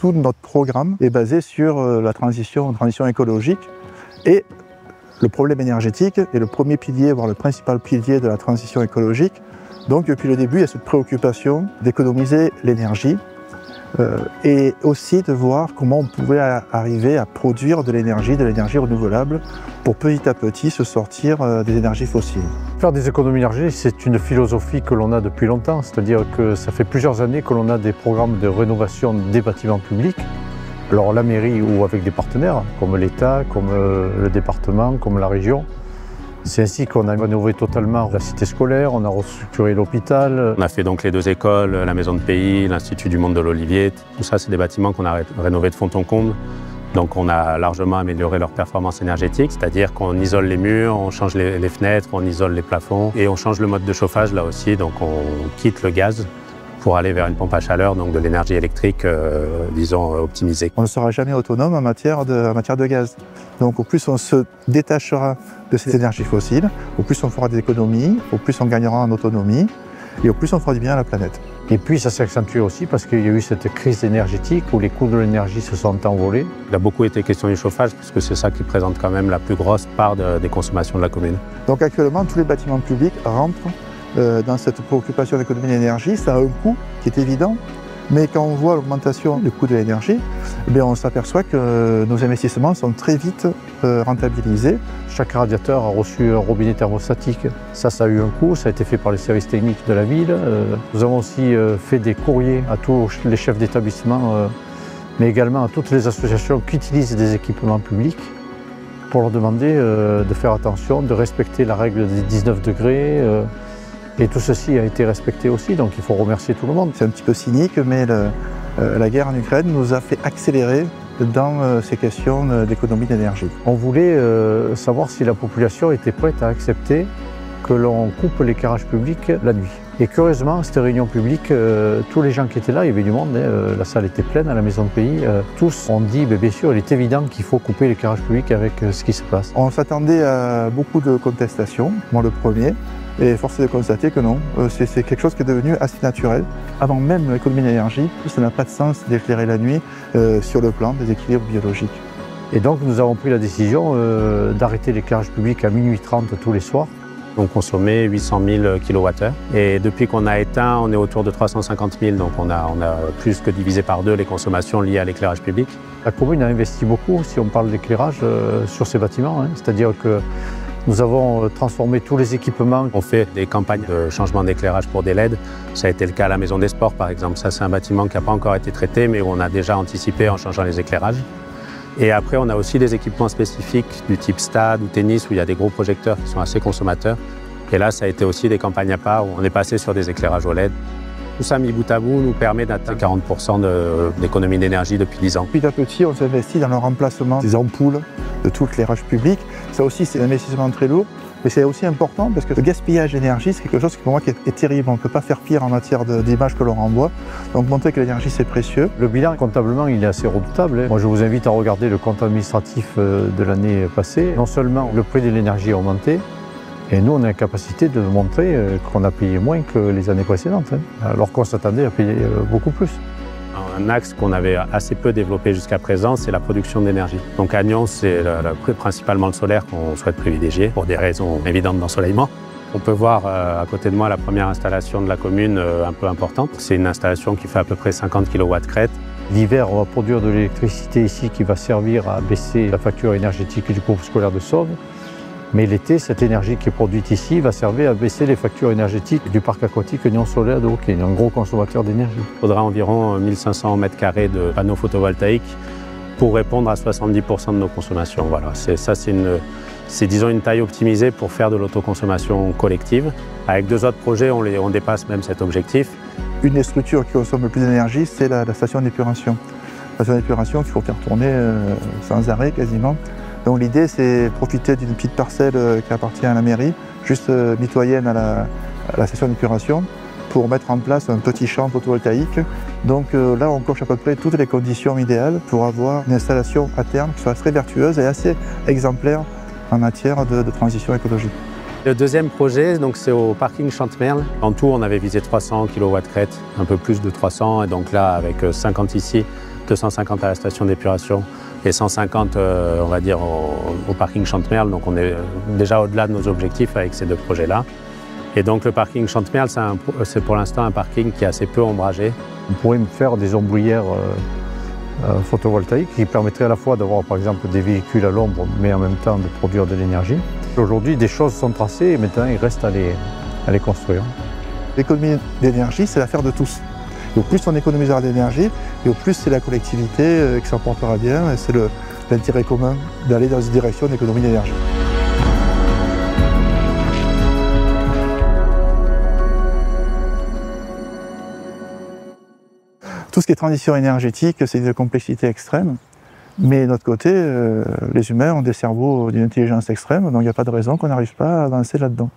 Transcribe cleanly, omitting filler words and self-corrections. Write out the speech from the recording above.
tout notre programme est basé sur la transition écologique. Et le problème énergétique est le premier pilier, voire le principal pilier de la transition écologique. Donc depuis le début, il y a cette préoccupation d'économiser l'énergie et aussi de voir comment on pouvait arriver à produire de l'énergie renouvelable pour petit à petit se sortir des énergies fossiles. Faire des économies d'énergie, c'est une philosophie que l'on a depuis longtemps, c'est-à-dire que ça fait plusieurs années que l'on a des programmes de rénovation des bâtiments publics. Alors la mairie ou avec des partenaires, comme l'État, comme le département, comme la région. C'est ainsi qu'on a rénové totalement la cité scolaire, on a restructuré l'hôpital. On a fait donc les 2 écoles, la maison de pays, l'Institut du monde de l'Olivier. Tout ça, c'est des bâtiments qu'on a rénovés de fond en comble. Donc on a largement amélioré leur performance énergétique, c'est-à-dire qu'on isole les murs, on change les fenêtres, on isole les plafonds et on change le mode de chauffage là aussi. Donc on quitte le gaz pour aller vers une pompe à chaleur, donc de l'énergie électrique, disons, optimisée. On ne sera jamais autonome en matière de gaz. Donc au plus on se détachera de ces énergies fossiles, au plus on fera des économies, au plus on gagnera en autonomie et au plus on fera du bien à la planète. Et puis ça s'est accentué aussi parce qu'il y a eu cette crise énergétique où les coûts de l'énergie se sont envolés. Il a beaucoup été question du chauffage puisque c'est ça qui présente quand même la plus grosse part des consommations de la commune. Donc actuellement, tous les bâtiments publics rentrent dans cette préoccupation d'économie d'énergie. Ça a un coût qui est évident, mais quand on voit l'augmentation du coût de l'énergie, on s'aperçoit que nos investissements sont très vite rentabilisés. Chaque radiateur a reçu un robinet thermostatique. Ça a eu un coût, ça a été fait par les services techniques de la ville. Nous avons aussi fait des courriers à tous les chefs d'établissement, mais également à toutes les associations qui utilisent des équipements publics pour leur demander de faire attention, de respecter la règle des 19 degrés. Et tout ceci a été respecté aussi, donc il faut remercier tout le monde. C'est un petit peu cynique, mais la guerre en Ukraine nous a fait accélérer dans ces questions d'économie d'énergie. On voulait savoir si la population était prête à accepter que l'on coupe l'éclairage public la nuit. Et curieusement, cette réunion publique, tous les gens qui étaient là, il y avait du monde, la salle était pleine à la maison de pays, tous ont dit, bien sûr, il est évident qu'il faut couper l'éclairage public avec ce qui se passe. On s'attendait à beaucoup de contestations, moi le premier. Et force est de constater que non, c'est quelque chose qui est devenu assez naturel. Avant même l'économie d'énergie, ça n'a pas de sens d'éclairer la nuit sur le plan des équilibres biologiques. Et donc nous avons pris la décision d'arrêter l'éclairage public à minuit 30 tous les soirs. On consommait 800 000 kWh et depuis qu'on a éteint, on est autour de 350 000, donc on a plus que divisé par 2 les consommations liées à l'éclairage public. La commune a investi beaucoup, si on parle d'éclairage, sur ces bâtiments, c'est-à-dire que nous avons transformé tous les équipements. On fait des campagnes de changement d'éclairage pour des LED. Ça a été le cas à la Maison des Sports, par exemple. Ça, c'est un bâtiment qui n'a pas encore été traité, mais où on a déjà anticipé en changeant les éclairages. Et après, on a aussi des équipements spécifiques du type stade ou tennis, où il y a des gros projecteurs qui sont assez consommateurs. Et là, ça a été aussi des campagnes à part, où on est passé sur des éclairages OLED. Tout ça, mis bout à bout, nous permet d'atteindre 40% d'économie d'énergie depuis 10 ans. Petit à petit, on s'investit dans le remplacement des ampoules de tout l'éclairage public. Ça aussi, c'est un investissement très lourd, mais c'est aussi important parce que le gaspillage d'énergie, c'est quelque chose qui, pour moi, est terrible. On ne peut pas faire pire en matière d'image que l'on renvoie. Donc montrer que l'énergie, c'est précieux. Le bilan, comptablement, il est assez redoutable. Moi, je vous invite à regarder le compte administratif de l'année passée. Non seulement le prix de l'énergie a augmenté, et nous, on a la capacité de montrer qu'on a payé moins que les années précédentes, alors qu'on s'attendait à payer beaucoup plus. Un axe qu'on avait assez peu développé jusqu'à présent, c'est la production d'énergie. Donc à Nyon, c'est principalement le solaire qu'on souhaite privilégier pour des raisons évidentes d'ensoleillement. On peut voir à côté de moi la première installation de la commune un peu importante. C'est une installation qui fait à peu près 50 kW crête. L'hiver, on va produire de l'électricité ici qui va servir à baisser la facture énergétique du groupe scolaire de Sauve. Mais l'été, cette énergie qui est produite ici va servir à baisser les factures énergétiques du parc aquatique Nyon Solaire d'Eau, qui est un gros consommateur d'énergie. Il faudra environ 1500 m² de panneaux photovoltaïques pour répondre à 70% de nos consommations. Voilà, c'est disons une taille optimisée pour faire de l'autoconsommation collective. Avec 2 autres projets, on dépasse même cet objectif. Une des structures qui consomme le plus d'énergie, c'est la station d'épuration. La station d'épuration qu'il faut faire tourner sans arrêt quasiment. Donc l'idée, c'est profiter d'une petite parcelle qui appartient à la mairie, juste mitoyenne à la station d'épuration, pour mettre en place un petit champ photovoltaïque. Donc là, on coche à peu près toutes les conditions idéales pour avoir une installation à terme qui soit très vertueuse et assez exemplaire en matière de transition écologique. Le deuxième projet, c'est au parking Chantemerle. En tout, on avait visé 300 kW crête, un peu plus de 300, et donc là, avec 50 ici, 250 à la station d'épuration et 150, on va dire, au parking Chantemerle. Donc on est déjà au-delà de nos objectifs avec ces deux projets-là. Et donc le parking Chantemerle, c'est pour l'instant un parking qui est assez peu ombragé. On pourrait faire des ombrières photovoltaïques qui permettraient à la fois d'avoir par exemple des véhicules à l'ombre, mais en même temps de produire de l'énergie. Aujourd'hui, des choses sont tracées et maintenant il reste à les construire. L'économie d'énergie, c'est l'affaire de tous. Et au plus on économisera d'énergie, et au plus c'est la collectivité qui s'en portera bien, et c'est l'intérêt commun d'aller dans une direction d'économie d'énergie. Tout ce qui est transition énergétique, c'est une complexité extrême. Mais de notre côté, les humains ont des cerveaux d'une intelligence extrême, donc il n'y a pas de raison qu'on n'arrive pas à avancer là-dedans.